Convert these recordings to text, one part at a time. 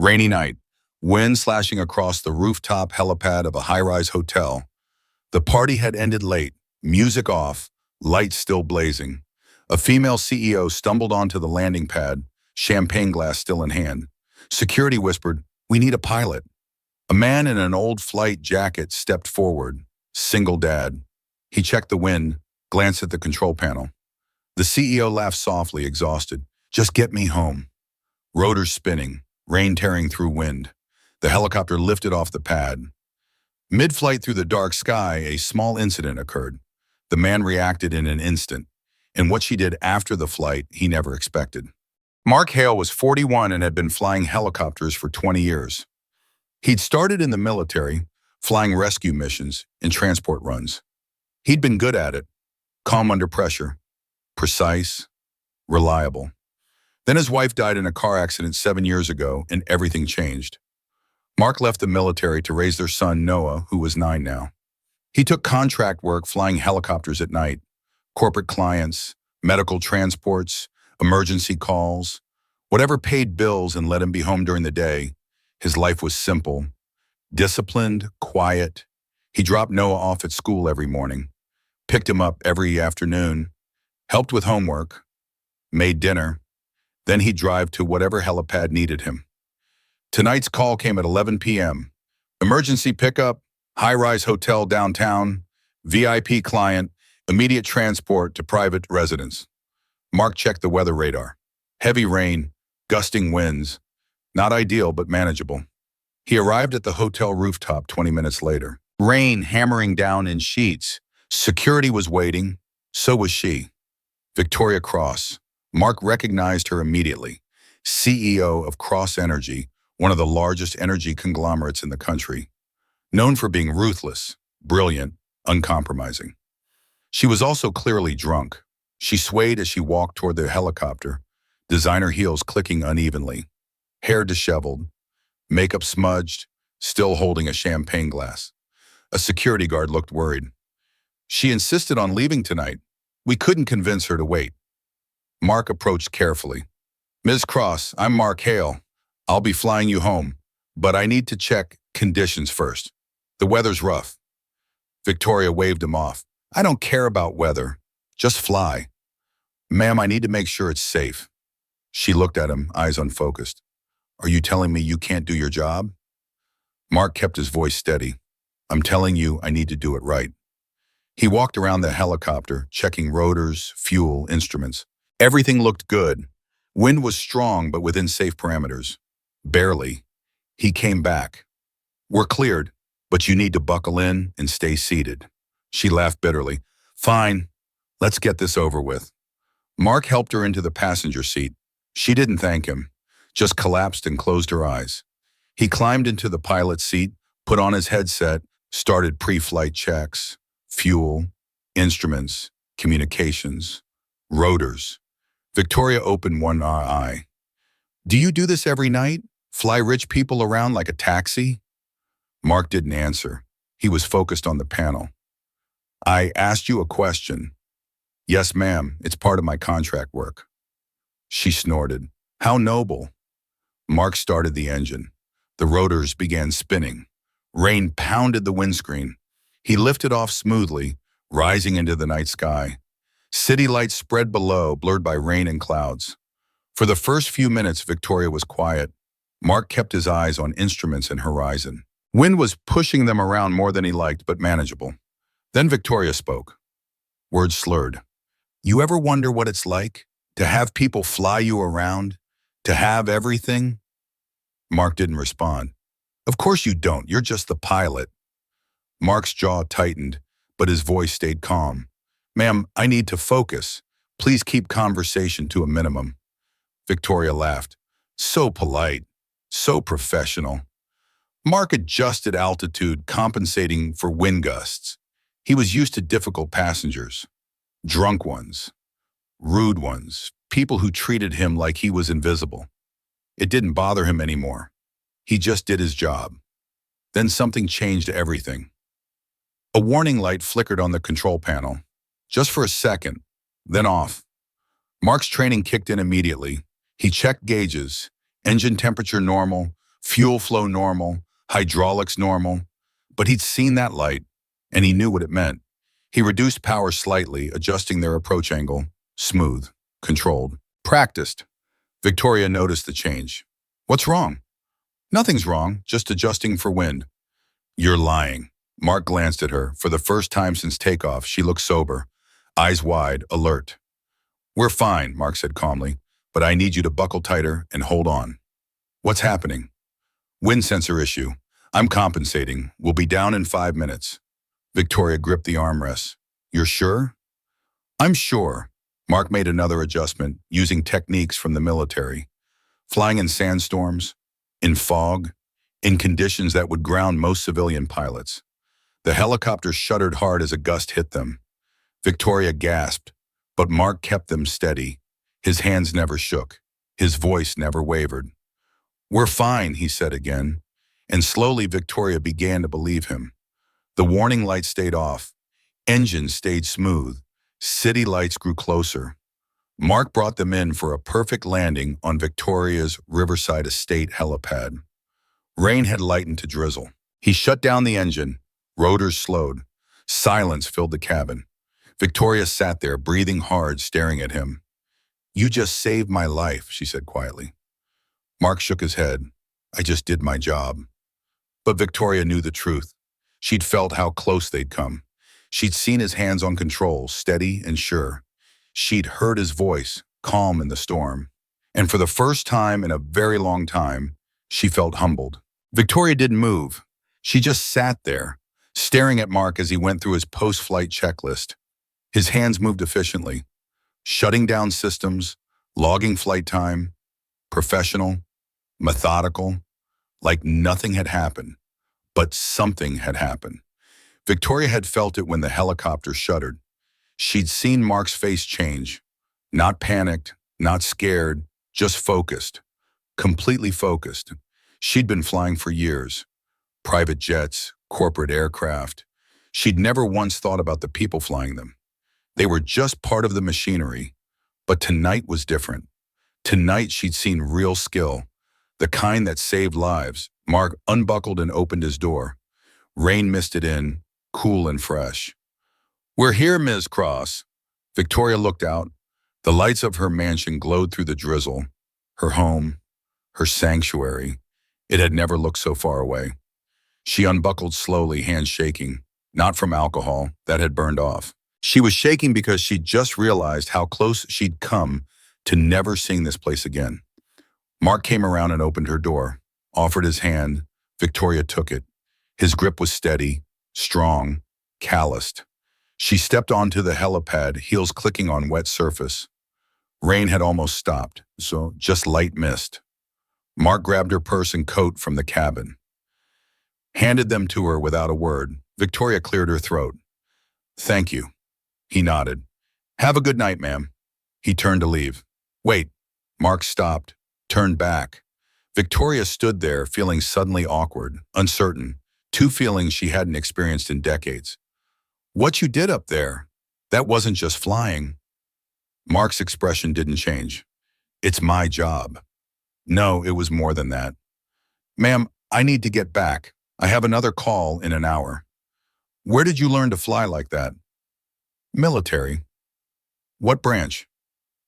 Rainy night, wind slashing across the rooftop helipad of a high-rise hotel. The party had ended late, music off, lights still blazing. A female CEO stumbled onto the landing pad, champagne glass still in hand. Security whispered, "We need a pilot." A man in an old flight jacket stepped forward, single dad. He checked the wind, glanced at the control panel. The CEO laughed softly, exhausted. "Just get me home." Rotors spinning, rain tearing through wind. The helicopter lifted off the pad. Mid-flight through the dark sky, a small incident occurred. The man reacted in an instant, and what she did after the flight, he never expected. Mark Hale was 41 and had been flying helicopters for 20 years. He'd started in the military, flying rescue missions and transport runs. He'd been good at it, calm under pressure, precise, reliable. Then his wife died in a car accident 7 years ago, and everything changed. Mark left the military to raise their son, Noah, who was 9 now. He took contract work flying helicopters at night, corporate clients, medical transports, emergency calls, whatever paid bills and let him be home during the day. His life was simple, disciplined, quiet. He dropped Noah off at school every morning, picked him up every afternoon, helped with homework, made dinner. Then he'd drive to whatever helipad needed him. Tonight's call came at 11 p.m. Emergency pickup, high-rise hotel downtown, VIP client, immediate transport to private residence. Mark checked the weather radar. Heavy rain, gusting winds. Not ideal, but manageable. He arrived at the hotel rooftop 20 minutes later. Rain hammering down in sheets. Security was waiting. So was she. Victoria Cross. Mark recognized her immediately. CEO of Cross Energy, one of the largest energy conglomerates in the country. Known for being ruthless, brilliant, uncompromising. She was also clearly drunk. She swayed as she walked toward the helicopter, designer heels clicking unevenly, hair disheveled, makeup smudged, still holding a champagne glass. A security guard looked worried. She insisted on leaving tonight. We couldn't convince her to wait. Mark approached carefully. "Ms. Cross, I'm Mark Hale. I'll be flying you home, but I need to check conditions first. The weather's rough." Victoria waved him off. "I don't care about weather. Just fly." "Ma'am, I need to make sure it's safe." She looked at him, eyes unfocused. "Are you telling me you can't do your job?" Mark kept his voice steady. "I'm telling you I need to do it right." He walked around the helicopter, checking rotors, fuel, instruments. Everything looked good. Wind was strong, but within safe parameters. Barely. He came back. "We're cleared, but you need to buckle in and stay seated." She laughed bitterly. "Fine, let's get this over with." Mark helped her into the passenger seat. She didn't thank him, just collapsed and closed her eyes. He climbed into the pilot's seat, put on his headset, started pre-flight checks, fuel, instruments, communications, rotors. Victoria opened one eye. "Do you do this every night? Fly rich people around like a taxi?" Mark didn't answer. He was focused on the panel. "I asked you a question." "Yes, ma'am. It's part of my contract work." She snorted. "How noble." Mark started the engine. The rotors began spinning. Rain pounded the windscreen. He lifted off smoothly, rising into the night sky. City lights spread below, blurred by rain and clouds. For the first few minutes, Victoria was quiet. Mark kept his eyes on instruments and horizon. Wind was pushing them around more than he liked, but manageable. Then Victoria spoke. Words slurred. "You ever wonder what it's like? To have people fly you around? To have everything?" Mark didn't respond. "Of course you don't. You're just the pilot." Mark's jaw tightened, but his voice stayed calm. "Ma'am, I need to focus. Please keep conversation to a minimum." Victoria laughed. So polite, so professional. Mark adjusted altitude, compensating for wind gusts. He was used to difficult passengers, drunk ones, rude ones, people who treated him like he was invisible. It didn't bother him anymore. He just did his job. Then something changed everything. A warning light flickered on the control panel. Just for a second, then off. Mark's training kicked in immediately. He checked gauges, engine temperature normal, Fuel flow normal, hydraulics normal. But he'd seen that light, and he knew what it meant. He reduced power slightly, adjusting their approach angle. Smooth, controlled, practiced. Victoria noticed the change. What's wrong? Nothing's wrong, just adjusting for wind. You're lying. Mark glanced at her. For the first time since takeoff, she looked sober, eyes wide, alert. We're fine, Mark said calmly, but I need you to buckle tighter and hold on. What's happening? Wind sensor issue. I'm compensating. We'll be down in 5 minutes. Victoria gripped the armrests. You're sure? I'm sure. Mark made another adjustment, using techniques from the military. Flying in sandstorms, in fog, in conditions that would ground most civilian pilots. The helicopter shuddered hard as a gust hit them. Victoria gasped, but Mark kept them steady. His hands never shook. His voice never wavered. We're fine, he said again, and slowly Victoria began to believe him. The warning lights stayed off. Engines stayed smooth. City lights grew closer. Mark brought them in for a perfect landing on Victoria's Riverside Estate helipad. Rain had lightened to drizzle. He shut down the engine. Rotors slowed. Silence filled the cabin. Victoria sat there, breathing hard, staring at him. You just saved my life, she said quietly. Mark shook his head. I just did my job. But Victoria knew the truth. She'd felt how close they'd come. She'd seen his hands on controls, steady and sure. She'd heard his voice, calm in the storm. And for the first time in a very long time, she felt humbled. Victoria didn't move. She just sat there, staring at Mark as he went through his post-flight checklist. His hands moved efficiently, shutting down systems, logging flight time, professional, methodical, like nothing had happened. But something had happened. Victoria had felt it when the helicopter shuddered. She'd seen Mark's face change. Not panicked, not scared, just focused. Completely focused. She'd been flying for years. Private jets, corporate aircraft. She'd never once thought about the people flying them. They were just part of the machinery. But tonight was different. Tonight she'd seen real skill, the kind that saved lives. Mark unbuckled and opened his door. Rain misted in, cool and fresh. We're here, Ms. Cross. Victoria looked out. The lights of her mansion glowed through the drizzle. Her home, her sanctuary. It had never looked so far away. She unbuckled slowly, hands shaking, not from alcohol, that had burned off. She was shaking because she'd just realized how close she'd come to never seeing this place again. Mark came around and opened her door, offered his hand. Victoria took it. His grip was steady, strong, calloused. She stepped onto the helipad, heels clicking on wet surface. Rain had almost stopped, so just light mist. Mark grabbed her purse and coat from the cabin. Handed them to her without a word. Victoria cleared her throat. Thank you. He nodded. Have a good night, ma'am. He turned to leave. Wait. Mark stopped, turned back. Victoria stood there, feeling suddenly awkward, uncertain, two feelings she hadn't experienced in decades. What you did up there, that wasn't just flying. Mark's expression didn't change. It's my job. No, it was more than that. Ma'am, I need to get back. I have another call in an hour. Where did you learn to fly like that? Military. What branch?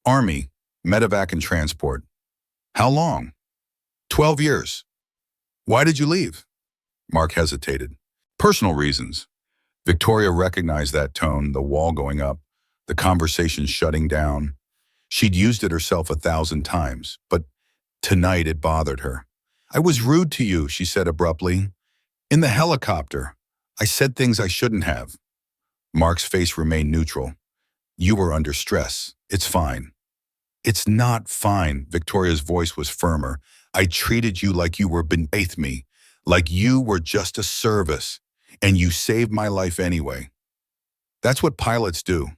Army, medevac and transport. How long? 12 years. Why did you leave? Mark hesitated. Personal reasons. Victoria recognized that tone, the wall going up, the conversation shutting down. She'd used it herself 1,000 times, but tonight it bothered her. I was rude to you, she said abruptly. In the helicopter, I said things I shouldn't have. Mark's face remained neutral. You were under stress. It's fine. It's not fine, Victoria's voice was firmer. I treated you like you were beneath me, like you were just a service, and you saved my life anyway. That's what pilots do.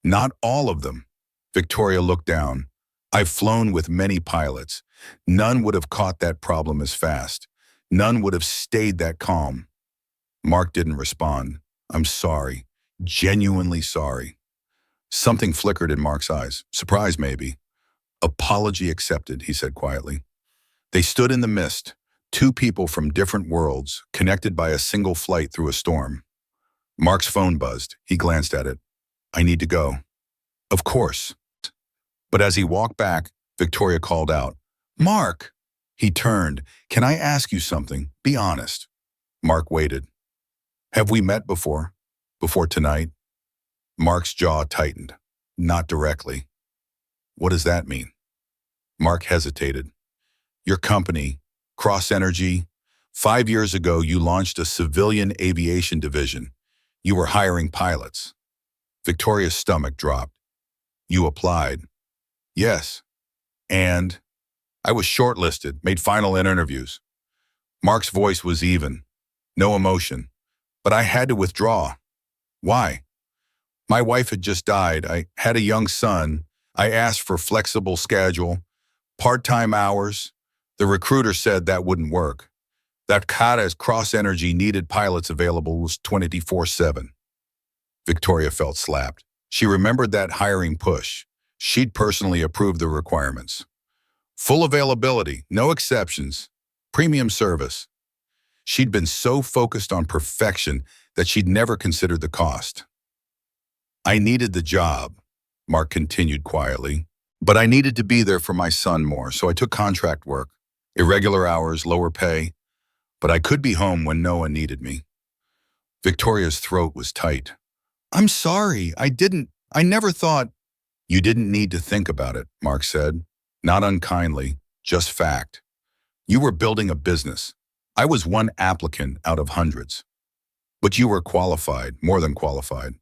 Not all of them. Victoria looked down. I've flown with many pilots. None would have caught that problem as fast. None would have stayed that calm. Mark didn't respond. I'm sorry. Genuinely sorry. Something flickered in Mark's eyes. Surprise, maybe. Apology accepted, he said quietly. They stood in the mist, two people from different worlds, connected by a single flight through a storm. Mark's phone buzzed. He glanced at it. I need to go. Of course. But as he walked back, Victoria called out, Mark! He turned. Can I ask you something? Be honest. Mark waited. Have we met before? Before tonight? Mark's jaw tightened. Not directly. What does that mean? Mark hesitated. Your company, Cross Energy, 5 years ago you launched a civilian aviation division. You were hiring pilots. Victoria's stomach dropped. You applied. Yes. And I was shortlisted, made final interviews. Mark's voice was even. No emotion. But I had to withdraw. Why? My wife had just died. I had a young son. I asked for flexible schedule, part-time hours. The recruiter said that wouldn't work. That Kata's Cross Energy needed pilots available was 24/7. Victoria felt slapped. She remembered that hiring push. She'd personally approved the requirements. Full availability, no exceptions, premium service. She'd been so focused on perfection that she'd never considered the cost. I needed the job, Mark continued quietly, but I needed to be there for my son more, so I took contract work, irregular hours, lower pay, but I could be home when no one needed me. Victoria's throat was tight. I'm sorry, I never thought. You didn't need to think about it, Mark said, not unkindly, just fact. You were building a business. I was one applicant out of hundreds. But you were qualified, more than qualified.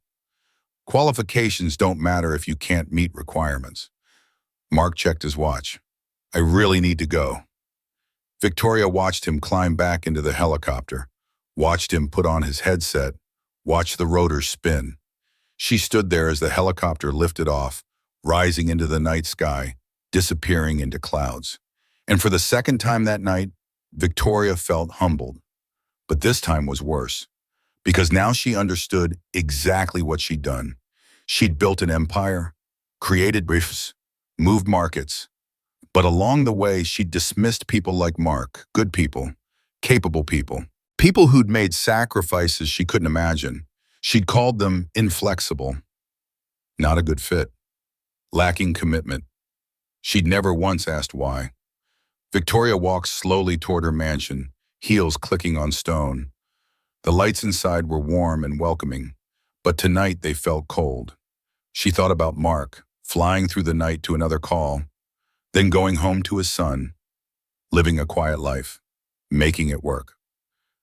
Qualifications don't matter if you can't meet requirements. Mark checked his watch. I really need to go. Victoria watched him climb back into the helicopter, watched him put on his headset, watched the rotors spin. She stood there as the helicopter lifted off, rising into the night sky, disappearing into clouds. And for the second time that night, Victoria felt humbled. But this time was worse, because now she understood exactly what she'd done. She'd built an empire, created briefs, moved markets. But along the way, she'd dismissed people like Mark, good people, capable people who'd made sacrifices she couldn't imagine. She'd called them inflexible, not a good fit, lacking commitment. She'd never once asked why. Victoria walked slowly toward her mansion, heels clicking on stone. The lights inside were warm and welcoming, but tonight they felt cold. She thought about Mark, flying through the night to another call, then going home to his son, living a quiet life, making it work.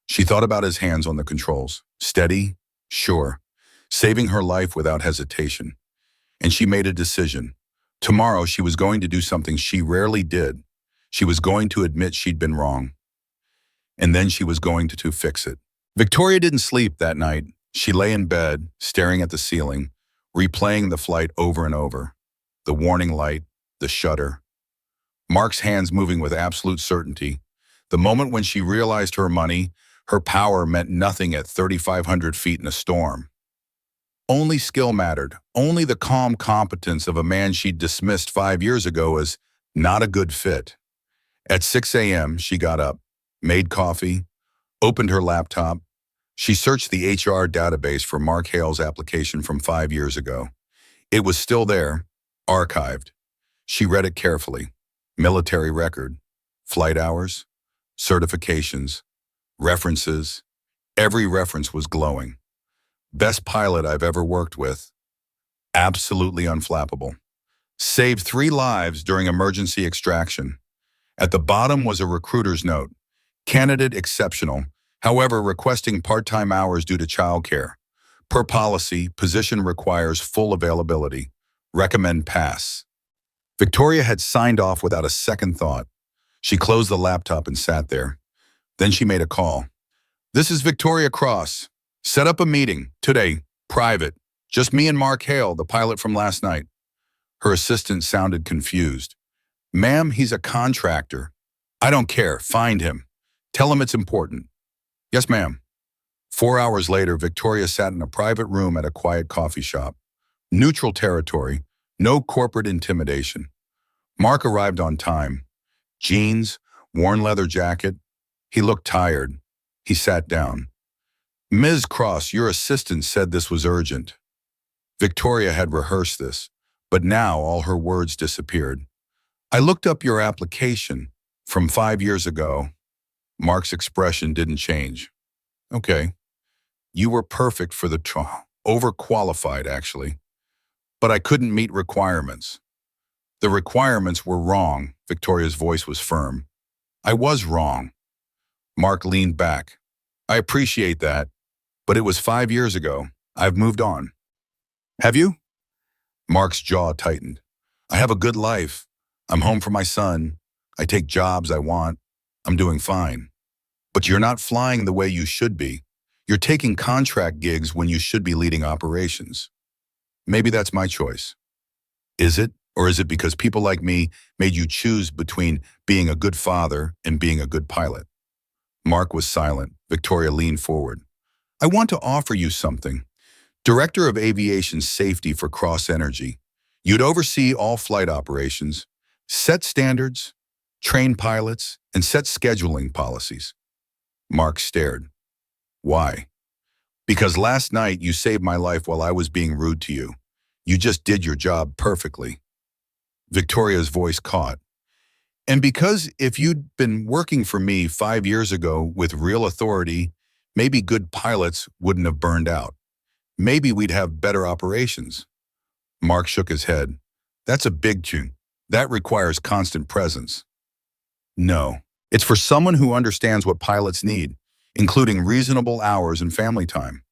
She thought about his hands on the controls, steady, sure, saving her life without hesitation. And she made a decision. Tomorrow she was going to do something she rarely did. She was going to admit she'd been wrong. And then she was going to fix it. Victoria didn't sleep that night. She lay in bed, staring at the ceiling, replaying the flight over and over. The warning light, the shudder. Mark's hands moving with absolute certainty. The moment when she realized her money, her power meant nothing at 3,500 feet in a storm. Only skill mattered, only the calm competence of a man she'd dismissed 5 years ago as not a good fit. At 6 a.m., she got up, made coffee, opened her laptop. She searched the HR database for Mark Hale's application from 5 years ago. It was still there, archived. She read it carefully. Military record, flight hours, certifications, references. Every reference was glowing. Best pilot I've ever worked with. Absolutely unflappable. Saved 3 lives during emergency extraction. At the bottom was a recruiter's note. Candidate exceptional, however requesting part-time hours due to childcare. Per policy, position requires full availability. Recommend pass. Victoria had signed off without a second thought. She closed the laptop and sat there. Then she made a call. This is Victoria Cross. Set up a meeting, today, private. Just me and Mark Hale, the pilot from last night. Her assistant sounded confused. Ma'am, he's a contractor. I don't care, find him. Tell him it's important. Yes, ma'am. 4 hours later, Victoria sat in a private room at a quiet coffee shop. Neutral territory, no corporate intimidation. Mark arrived on time. Jeans, worn leather jacket. He looked tired. He sat down. Ms. Cross, your assistant said this was urgent. Victoria had rehearsed this, but now all her words disappeared. I looked up your application from 5 years ago. Mark's expression didn't change. Okay, you were perfect for the trial. Overqualified, actually. But I couldn't meet requirements. The requirements were wrong. Victoria's voice was firm. I was wrong. Mark leaned back. I appreciate that, but it was 5 years ago. I've moved on. Have you? Mark's jaw tightened. I have a good life. I'm home for my son. I take jobs I want. I'm doing fine. But you're not flying the way you should be. You're taking contract gigs when you should be leading operations. Maybe that's my choice. Is it? Or is it because people like me made you choose between being a good father and being a good pilot? Mark was silent. Victoria leaned forward. I want to offer you something. Director of Aviation Safety for Cross Energy. You'd oversee all flight operations, set standards, train pilots, and set scheduling policies. Mark stared. Why? Because last night you saved my life while I was being rude to you. You just did your job perfectly. Victoria's voice caught. And because if you'd been working for me 5 years ago with real authority, maybe good pilots wouldn't have burned out. Maybe we'd have better operations. Mark shook his head. That's a big tune. That requires constant presence. No, it's for someone who understands what pilots need, including reasonable hours and family time.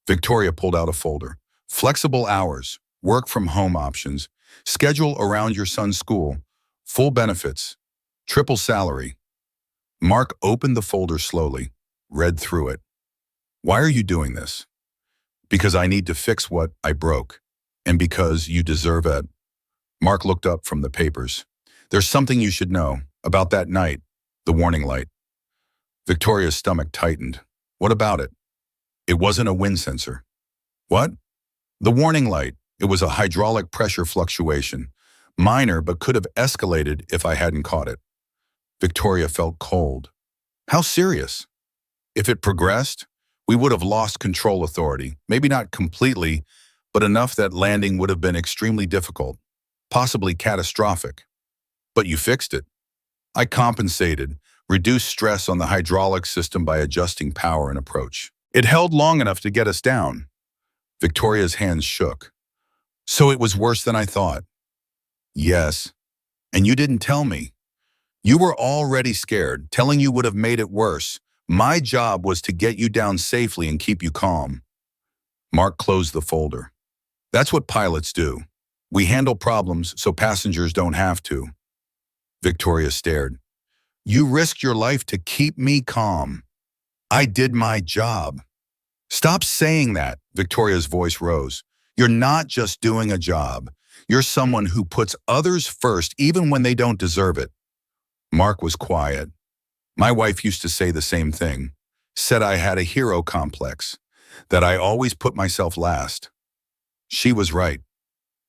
Victoria pulled out a folder. Flexible hours, work from home options, schedule around your son's school, full benefits, triple salary. Mark opened the folder slowly, read through it. Why are you doing this? Because I need to fix what I broke, and because you deserve it. Mark looked up from the papers. There's something you should know about that night, the warning light. Victoria's stomach tightened. What about it? It wasn't a wind sensor. What? The warning light. It was a hydraulic pressure fluctuation. Minor, but could have escalated if I hadn't caught it. Victoria felt cold. How serious? If it progressed, we would have lost control authority. Maybe not completely, but enough that landing would have been extremely difficult, possibly catastrophic. But you fixed it. I compensated, reduced stress on the hydraulic system by adjusting power and approach. It held long enough to get us down. Victoria's hands shook. So it was worse than I thought. Yes. And you didn't tell me. You were already scared. Telling you would have made it worse. My job was to get you down safely and keep you calm. Mark closed the folder. That's what pilots do. We handle problems so passengers don't have to. Victoria stared. You risked your life to keep me calm. I did my job. Stop saying that, Victoria's voice rose. You're not just doing a job. You're someone who puts others first even when they don't deserve it. Mark was quiet. My wife used to say the same thing. Said I had a hero complex, that I always put myself last. She was right.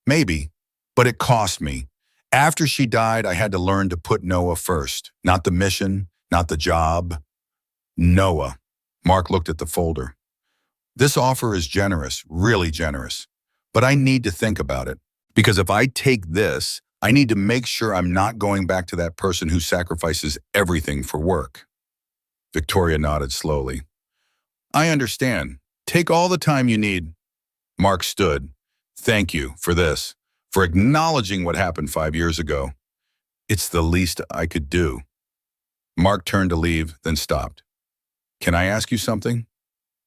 Maybe, but it cost me. After she died, I had to learn to put Noah first. Not the mission, not the job. Noah. Mark looked at the folder. This offer is generous, really generous. But I need to think about it. Because if I take this, I need to make sure I'm not going back to that person who sacrifices everything for work. Victoria nodded slowly. I understand. Take all the time you need. Mark stood. Thank you for this, for acknowledging what happened 5 years ago. It's the least I could do. Mark turned to leave, then stopped. Can I ask you something?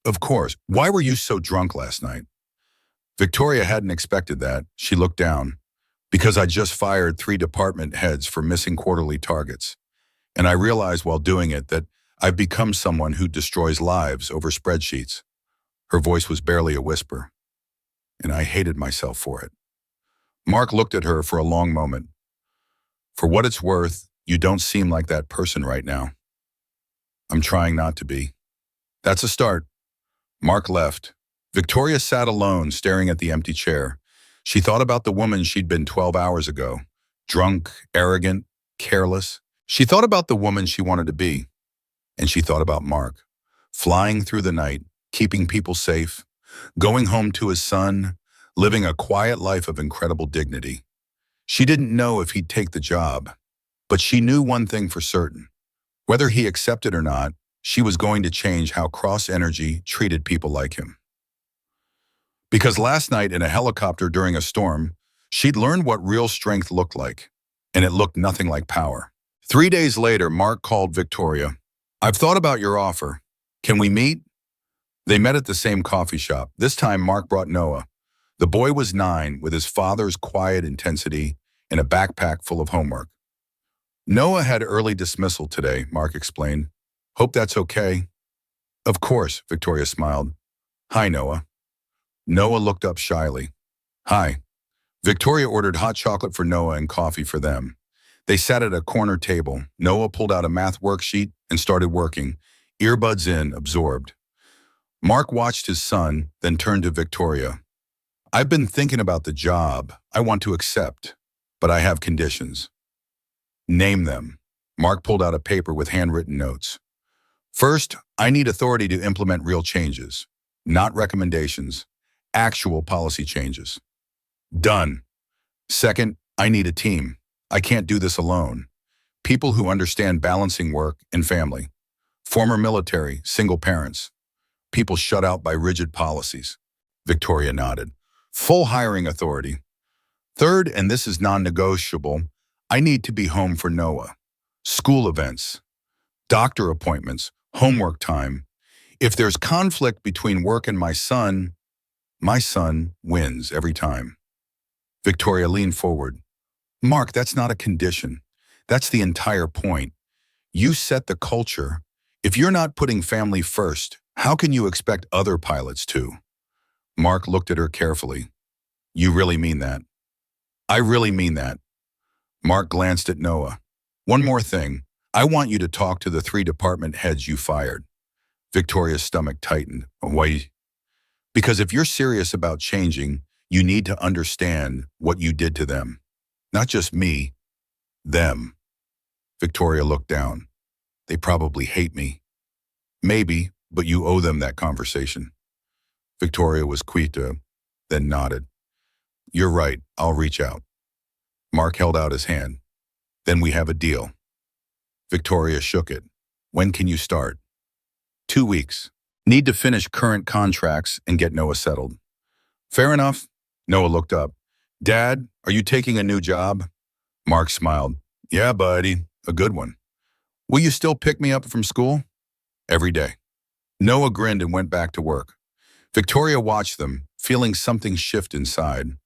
Of course. Why were you so drunk last night? Victoria hadn't expected that. She looked down. Because I just fired 3 department heads for missing quarterly targets. And I realized while doing it that I've become someone who destroys lives over spreadsheets. Her voice was barely a whisper. And I hated myself for it. Mark looked at her for a long moment. For what it's worth, you don't seem like that person right now. I'm trying not to be. That's a start. Mark left. Victoria sat alone, staring at the empty chair. She thought about the woman she'd been 12 hours ago. Drunk, arrogant, careless. She thought about the woman she wanted to be, and she thought about Mark, flying through the night, keeping people safe, going home to his son, living a quiet life of incredible dignity. She didn't know if he'd take the job, but she knew one thing for certain. Whether he accepted or not, she was going to change how Cross Energy treated people like him. Because last night in a helicopter during a storm, she'd learned what real strength looked like, and it looked nothing like power. 3 days later, Mark called Victoria. "I've thought about your offer. Can we meet?" They met at the same coffee shop. This time, Mark brought Noah. The boy was 9, with his father's quiet intensity and a backpack full of homework. "Noah had early dismissal today," Mark explained. "Hope that's okay." "Of course," Victoria smiled. "Hi, Noah." Noah looked up shyly. "Hi." Victoria ordered hot chocolate for Noah and coffee for them. They sat at a corner table. Noah pulled out a math worksheet and started working, earbuds in, absorbed. Mark watched his son, then turned to Victoria. "I've been thinking about the job I want to accept, but I have conditions." "Name them." Mark pulled out a paper with handwritten notes. "First, I need authority to implement real changes, not recommendations, actual policy changes." "Done." "Second, I need a team. I can't do this alone. People who understand balancing work and family. Former military, single parents. People shut out by rigid policies." Victoria nodded. "Full hiring authority." "Third, and this is non-negotiable, I need to be home for Noah. School events, doctor appointments, homework time. If there's conflict between work and my son wins every time." Victoria leaned forward. "Mark, that's not a condition. That's the entire point. You set the culture. If you're not putting family first, how can you expect other pilots to?" Mark looked at her carefully. "You really mean that?" "I really mean that." Mark glanced at Noah. "One more thing. I want you to talk to the 3 department heads you fired." Victoria's stomach tightened. "Why?" "Because if you're serious about changing, you need to understand what you did to them. Not just me, them." Victoria looked down. "They probably hate me." "Maybe, but you owe them that conversation." Victoria was quieta, then nodded. "You're right, I'll reach out." Mark held out his hand. "Then we have a deal." Victoria shook it. "When can you start?" 2 weeks. Need to finish current contracts and get Noah settled." "Fair enough." Noah looked up. "Dad, are you taking a new job?" Mark smiled. "Yeah, buddy, a good one." "Will you still pick me up from school?" "Every day." Noah grinned and went back to work. Victoria watched them, feeling something shift inside.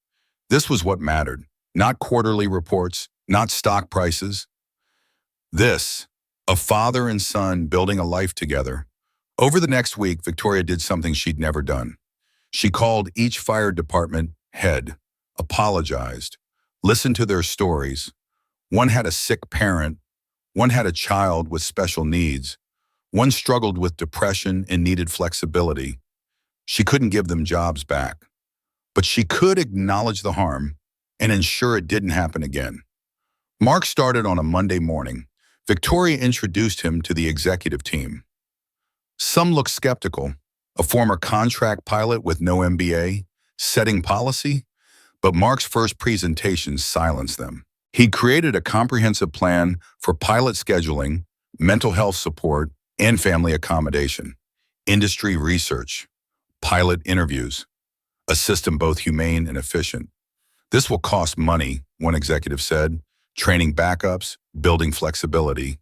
This was what mattered. Not quarterly reports, not stock prices. This, a father and son building a life together. Over the next week, Victoria did something she'd never done. She called each fire department head, apologized, listened to their stories. One had a sick parent, one had a child with special needs, one struggled with depression and needed flexibility. She couldn't give them jobs back, but she could acknowledge the harm and ensure it didn't happen again. Mark started on a Monday morning. Victoria introduced him to the executive team. Some looked skeptical. A former contract pilot with no MBA, setting policy? But Mark's first presentation silenced them. He'd created a comprehensive plan for pilot scheduling, mental health support, and family accommodation, industry research, pilot interviews, a system both humane and efficient. "This will cost money," one executive said, "training backups, building flexibility."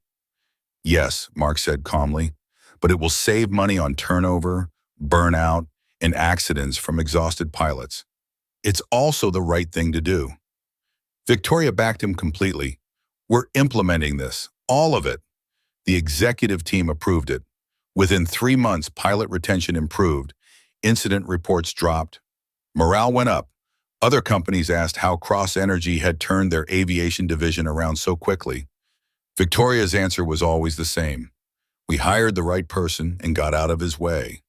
"Yes," Mark said calmly, "but it will save money on turnover, burnout, and accidents from exhausted pilots. It's also the right thing to do." Victoria backed him completely. "We're implementing this, all of it." The executive team approved it. Within 3 months, pilot retention improved, incident reports dropped, morale went up. Other companies asked how Cross Energy had turned their aviation division around so quickly. Victoria's answer was always the same. "We hired the right person and got out of his way."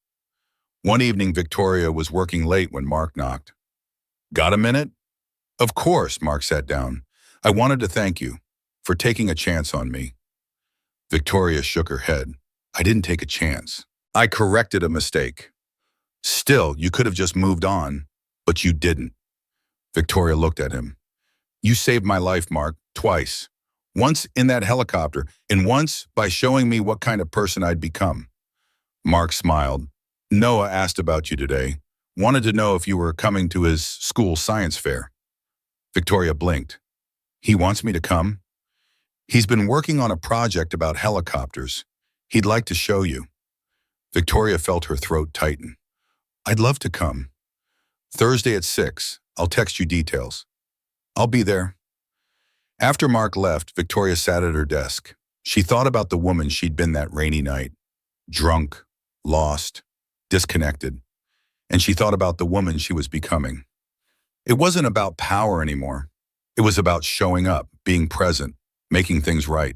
One evening, Victoria was working late when Mark knocked. "Got a minute?" "Of course," Mark sat down. "I wanted to thank you for taking a chance on me." Victoria shook her head. I didn't take a chance. I corrected a mistake. Still, you could have just moved on, but you didn't. Victoria looked at him. You saved my life, Mark, twice. Once in that helicopter, and once by showing me what kind of person I'd become. Mark smiled. Noah asked about you today. Wanted to know if you were coming to his school science fair. Victoria blinked. He wants me to come? He's been working on a project about helicopters. He'd like to show you. Victoria felt her throat tighten. I'd love to come. Thursday at 6. I'll text you details. I'll be there. After Mark left, Victoria sat at her desk. She thought about the woman she'd been that rainy night. Drunk, lost, disconnected. And she thought about the woman she was becoming. It wasn't about power anymore. It was about showing up, being present, making things right.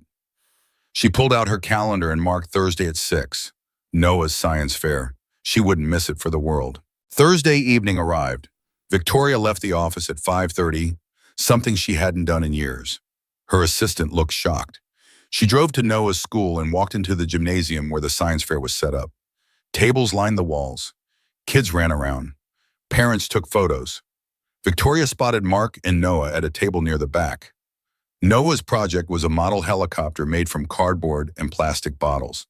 She pulled out her calendar and marked Thursday at 6, Noah's science fair. She wouldn't miss it for the world. Thursday evening arrived. Victoria left the office at 5:30, something she hadn't done in years. Her assistant looked shocked. She drove to Noah's school and walked into the gymnasium where the science fair was set up. Tables lined the walls. Kids ran around. Parents took photos. Victoria spotted Mark and Noah at a table near the back. Noah's project was a model helicopter made from cardboard and plastic bottles.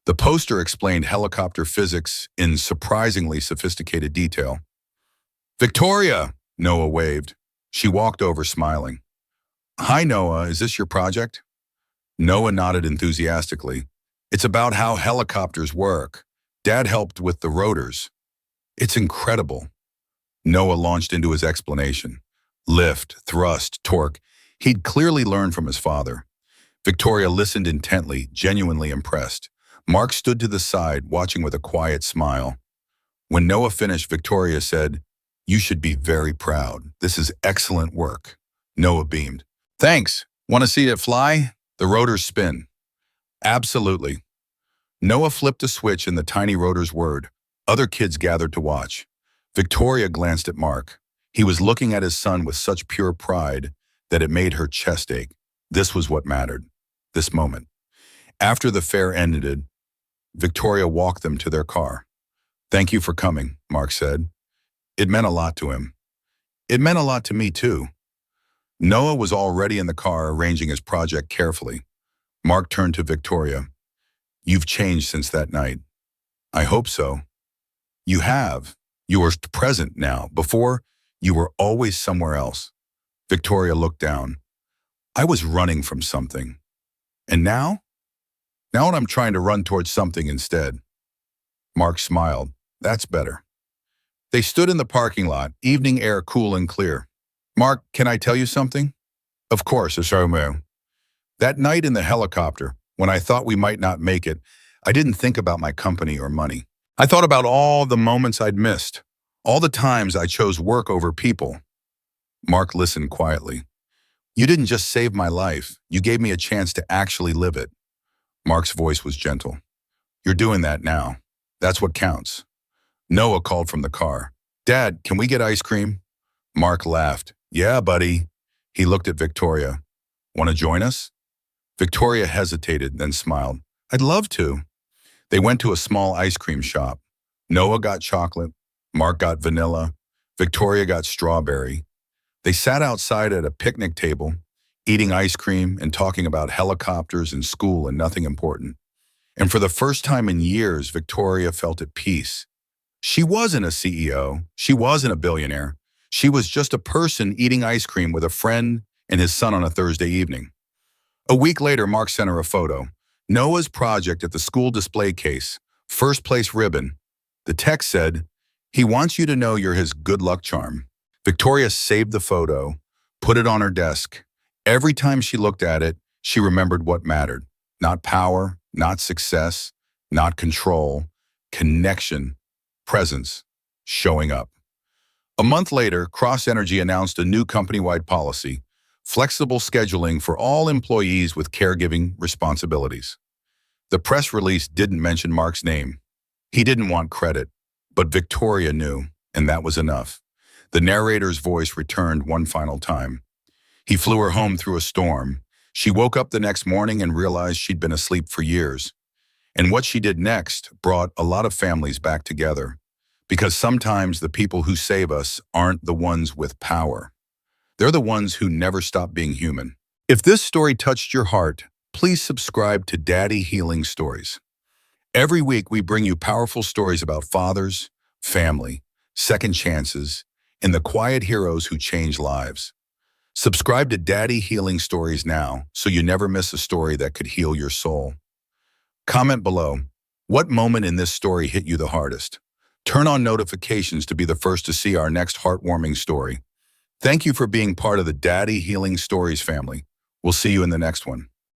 The poster explained helicopter physics in surprisingly sophisticated detail. Victoria, Noah waved. She walked over smiling. Hi, Noah, is this your project? Noah nodded enthusiastically. It's about how helicopters work. Dad helped with the rotors. It's incredible. Noah launched into his explanation. Lift, thrust, torque. He'd clearly learned from his father. Victoria listened intently, genuinely impressed. Mark stood to the side, watching with a quiet smile. When Noah finished, Victoria said, You should be very proud. This is excellent work. Noah beamed. Thanks. Want to see it fly? The rotors spin. Absolutely. Noah flipped a switch and the tiny rotors whirred. Other kids gathered to watch. Victoria glanced at Mark. He was looking at his son with such pure pride that it made her chest ache. This was what mattered. This moment. After the fair ended, Victoria walked them to their car. Thank you for coming, Mark said. It meant a lot to him. It meant a lot to me, too. Noah was already in the car arranging his project carefully. Mark turned to Victoria. You've changed since that night. I hope so. You have. You are present now. Before, you were always somewhere else. Victoria looked down. I was running from something. And now? Now I'm trying to run towards something instead. Mark smiled. That's better. They stood in the parking lot, evening air cool and clear. Mark, can I tell you something? Of course, Asarmu. That night in the helicopter, when I thought we might not make it, I didn't think about my company or money. I thought about all the moments I'd missed, all the times I chose work over people. Mark listened quietly. You didn't just save my life, you gave me a chance to actually live it. Mark's voice was gentle. You're doing that now. That's what counts. Noah called from the car. Dad, can we get ice cream? Mark laughed. Yeah, buddy. He looked at Victoria. Want to join us? Victoria hesitated, then smiled. I'd love to. They went to a small ice cream shop. Noah got chocolate. Mark got vanilla. Victoria got strawberry. They sat outside at a picnic table, eating ice cream and talking about helicopters and school and nothing important. And for the first time in years, Victoria felt at peace. She wasn't a CEO. She wasn't a billionaire. She was just a person eating ice cream with a friend and his son on a Thursday evening. A week later, Mark sent her a photo. Noah's project at the school display case, first place ribbon. The text said, he wants you to know you're his good luck charm. Victoria saved the photo, put it on her desk. Every time she looked at it, she remembered what mattered. Not power, not success, not control, connection, presence, showing up. A month later, Cross Energy announced a new company-wide policy, flexible scheduling for all employees with caregiving responsibilities. The press release didn't mention Mark's name. He didn't want credit, but Victoria knew, and that was enough. The narrator's voice returned one final time. He flew her home through a storm. She woke up the next morning and realized she'd been asleep for years. And what she did next brought a lot of families back together. Because sometimes the people who save us aren't the ones with power. They're the ones who never stop being human. If this story touched your heart, please subscribe to Daddy Healing Stories. Every week we bring you powerful stories about fathers, family, second chances, and the quiet heroes who change lives. Subscribe to Daddy Healing Stories now so you never miss a story that could heal your soul. Comment below, what moment in this story hit you the hardest? Turn on notifications to be the first to see our next heartwarming story. Thank you for being part of the Daddy Healing Stories family. We'll see you in the next one.